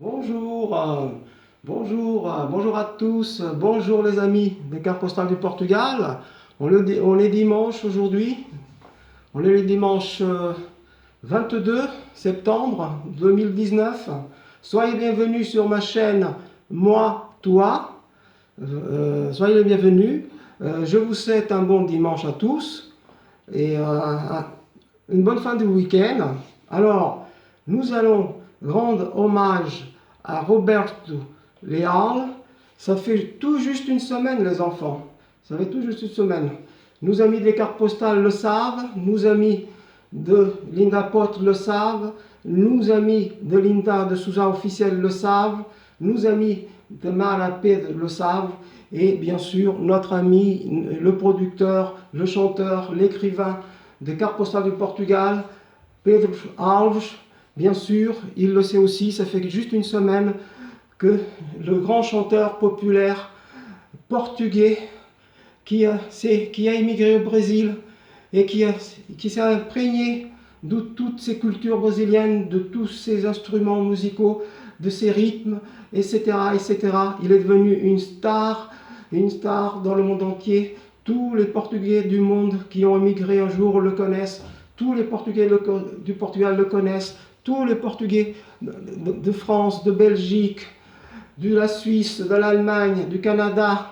Bonjour, bonjour à tous, bonjour les amis des cartes postales du Portugal. On est dimanche aujourd'hui, on est le dimanche 22 septembre 2019. Soyez bienvenus sur ma chaîne Moi, Toi. Soyez les bienvenus. Je vous souhaite un bon dimanche à tous et une bonne fin de week-end. Alors, nous allons rendre hommage à Roberto Leal. Ça fait tout juste une semaine, les enfants. Ça fait tout juste une semaine. Nos amis des cartes postales le savent, nos amis de Linda Pot le savent, nos amis de Linda de Sousa officiel le savent, nos amis de Mara Pedro le savent, et bien sûr notre ami, le producteur, le chanteur, l'écrivain des cartes postales du Portugal, Pedro Alves, bien sûr, il le sait aussi, ça fait juste une semaine que le grand chanteur populaire portugais qui a émigré au Brésil et qui s'est imprégné de toutes ces cultures brésiliennes, de tous ces instruments musicaux, de ces rythmes, etc., etc. Il est devenu une star dans le monde entier. Tous les Portugais du monde qui ont émigré un jour le connaissent. Tous les Portugais du Portugal le connaissent. Tous les Portugais de France, de Belgique, de la Suisse, de l'Allemagne, du Canada,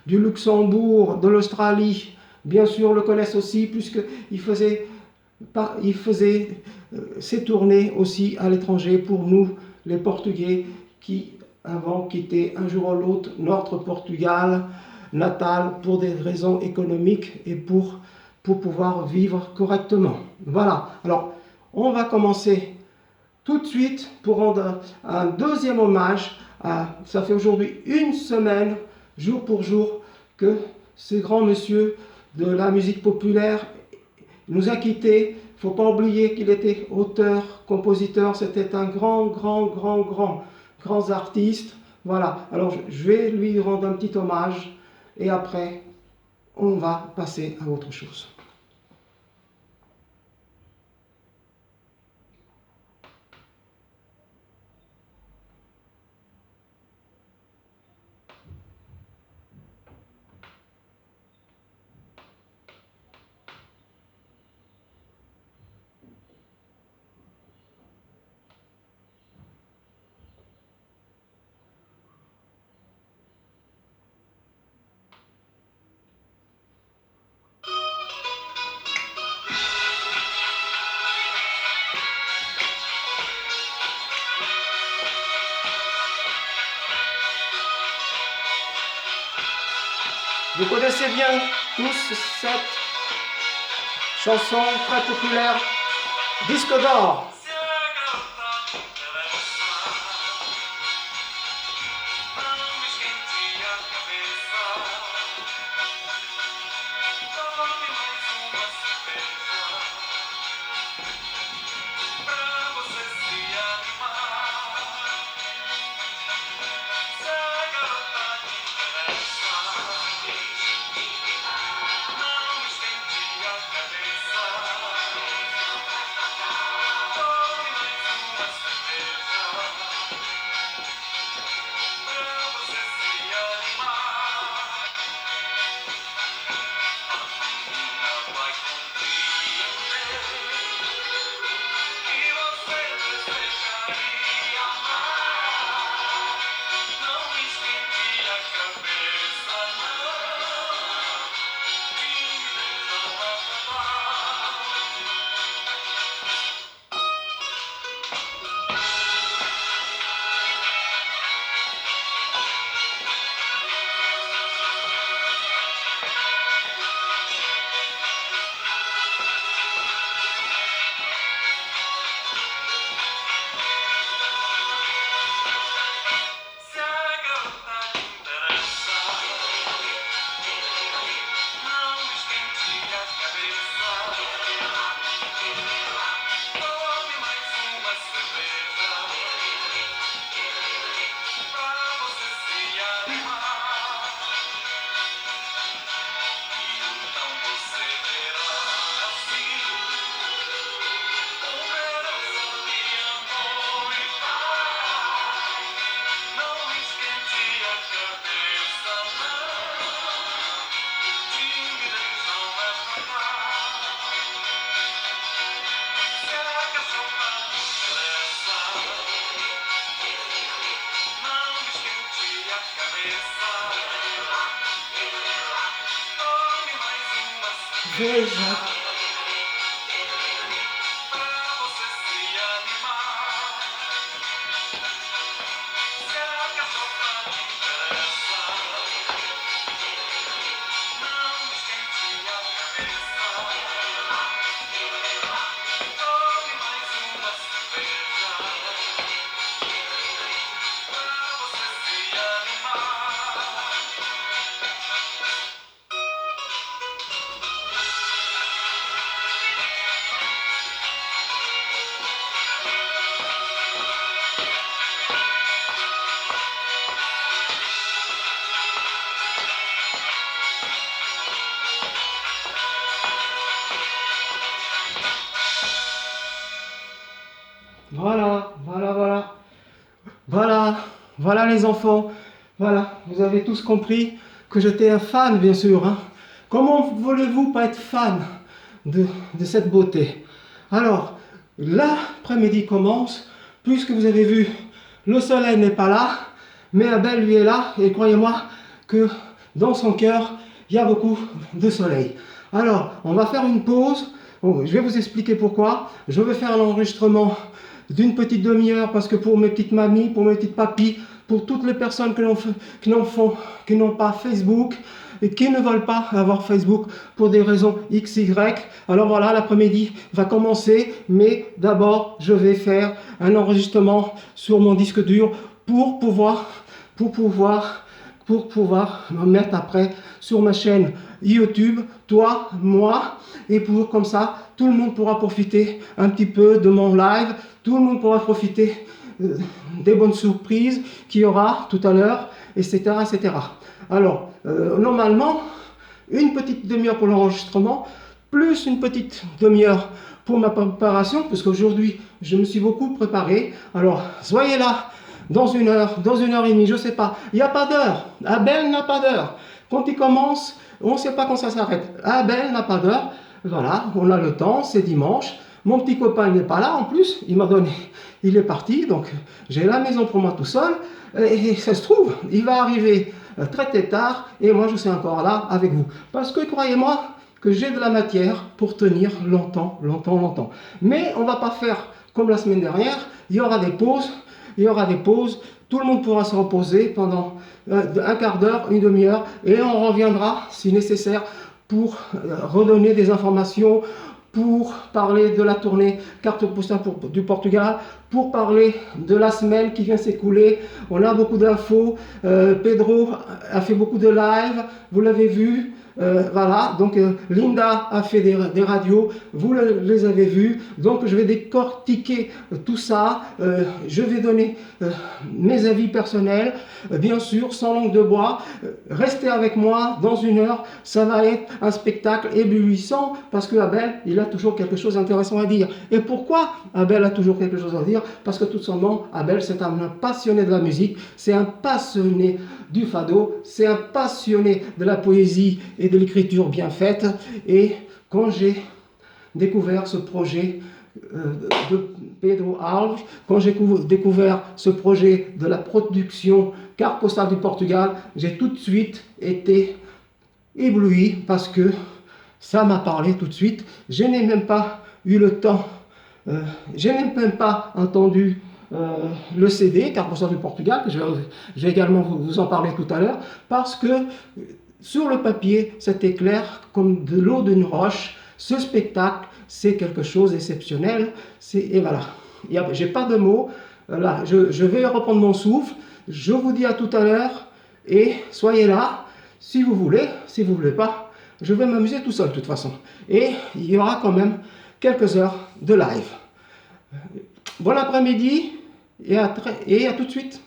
du Luxembourg, de l'Australie, bien sûr le connaissent aussi puisqu'il faisait ses tournées aussi à l'étranger pour nous, les Portugais, qui avons quitté un jour ou l'autre notre Portugal natal pour des raisons économiques et pour pouvoir vivre correctement. Voilà, alors on va commencer tout de suite pour rendre un deuxième hommage. Ça fait aujourd'hui une semaine, jour pour jour, que ce grand monsieur de la musique populaire nous a quittés. Il ne faut pas oublier qu'il était auteur, compositeur, c'était un grand artiste. Voilà, alors je vais lui rendre un petit hommage et après on va passer à autre chose. Vous connaissez bien tous cette chanson très populaire, Disque d'or. Veja. Voilà, voilà, voilà. Voilà, voilà les enfants. Voilà, vous avez tous compris que j'étais un fan, bien sûr. Hein. Comment voulez-vous pas être fan de cette beauté? Alors, l'après-midi commence, puisque vous avez vu, le soleil n'est pas là, mais Abel lui est là, et croyez-moi que dans son cœur, il y a beaucoup de soleil. Alors, on va faire une pause. Bon, je vais vous expliquer pourquoi. Je vais faire l'enregistrement d'une petite demi-heure parce que pour mes petites mamies, pour mes petites papis, pour toutes les personnes qui n'ont pas Facebook et qui ne veulent pas avoir Facebook pour des raisons X, Y. Alors voilà, l'après-midi va commencer, mais d'abord je vais faire un enregistrement sur mon disque dur pour pouvoir me mettre après sur ma chaîne YouTube, toi, moi, et pour comme ça, tout le monde pourra profiter un petit peu de mon live, tout le monde pourra profiter des bonnes surprises qu'il y aura tout à l'heure, etc., etc. Alors, normalement, une petite demi-heure pour l'enregistrement, plus une petite demi-heure pour ma préparation, parce qu'aujourd'hui, je me suis beaucoup préparé. Alors, soyez là dans une heure et demie, je ne sais pas. Il n'y a pas d'heure. Abel n'a pas d'heure. Quand il commence, on ne sait pas quand ça s'arrête. Abel n'a pas d'heure. Voilà, on a le temps, c'est dimanche. Mon petit copain n'est pas là en plus, il m'a donné, il est parti, donc j'ai la maison pour moi tout seul. Et ça se trouve, il va arriver très tard et moi je suis encore là avec vous. Parce que croyez-moi que j'ai de la matière pour tenir longtemps, longtemps, longtemps. Mais on ne va pas faire comme la semaine dernière, il y aura des pauses. Il y aura des pauses, tout le monde pourra se reposer pendant un quart d'heure, une demi-heure, et on reviendra si nécessaire pour redonner des informations, pour parler de la tournée carte postale du Portugal, pour parler de la semaine qui vient s'écouler. On a beaucoup d'infos, Pedro a fait beaucoup de live, vous l'avez vu. Voilà, donc Linda a fait des radios, vous les avez vus, donc je vais décortiquer tout ça, je vais donner mes avis personnels, bien sûr, sans langue de bois. Restez avec moi, dans une heure, ça va être un spectacle éblouissant, parce que Abel, il a toujours quelque chose d'intéressant à dire. Et pourquoi Abel a toujours quelque chose à dire? Parce que tout simplement, Abel, c'est un passionné de la musique, c'est un passionné du fado, c'est un passionné de la poésie et de l'écriture bien faite. Et quand j'ai découvert ce projet de Pedro Alves, quand j'ai découvert ce projet de la production carte postale du Portugal, j'ai tout de suite été ébloui parce que ça m'a parlé tout de suite. Je n'ai même pas eu le temps, je n'ai même pas entendu le CD, carte postale du Portugal, que je vais également vous en parler tout à l'heure, parce que sur le papier, c'était clair comme de l'eau d'une roche. Ce spectacle, c'est quelque chose d'exceptionnel. Et voilà, j'ai pas de mots. Là, je vais reprendre mon souffle. Je vous dis à tout à l'heure et soyez là si vous voulez. Si vous voulez pas, je vais m'amuser tout seul de toute façon. Et il y aura quand même quelques heures de live. Bon après-midi et à tout de suite.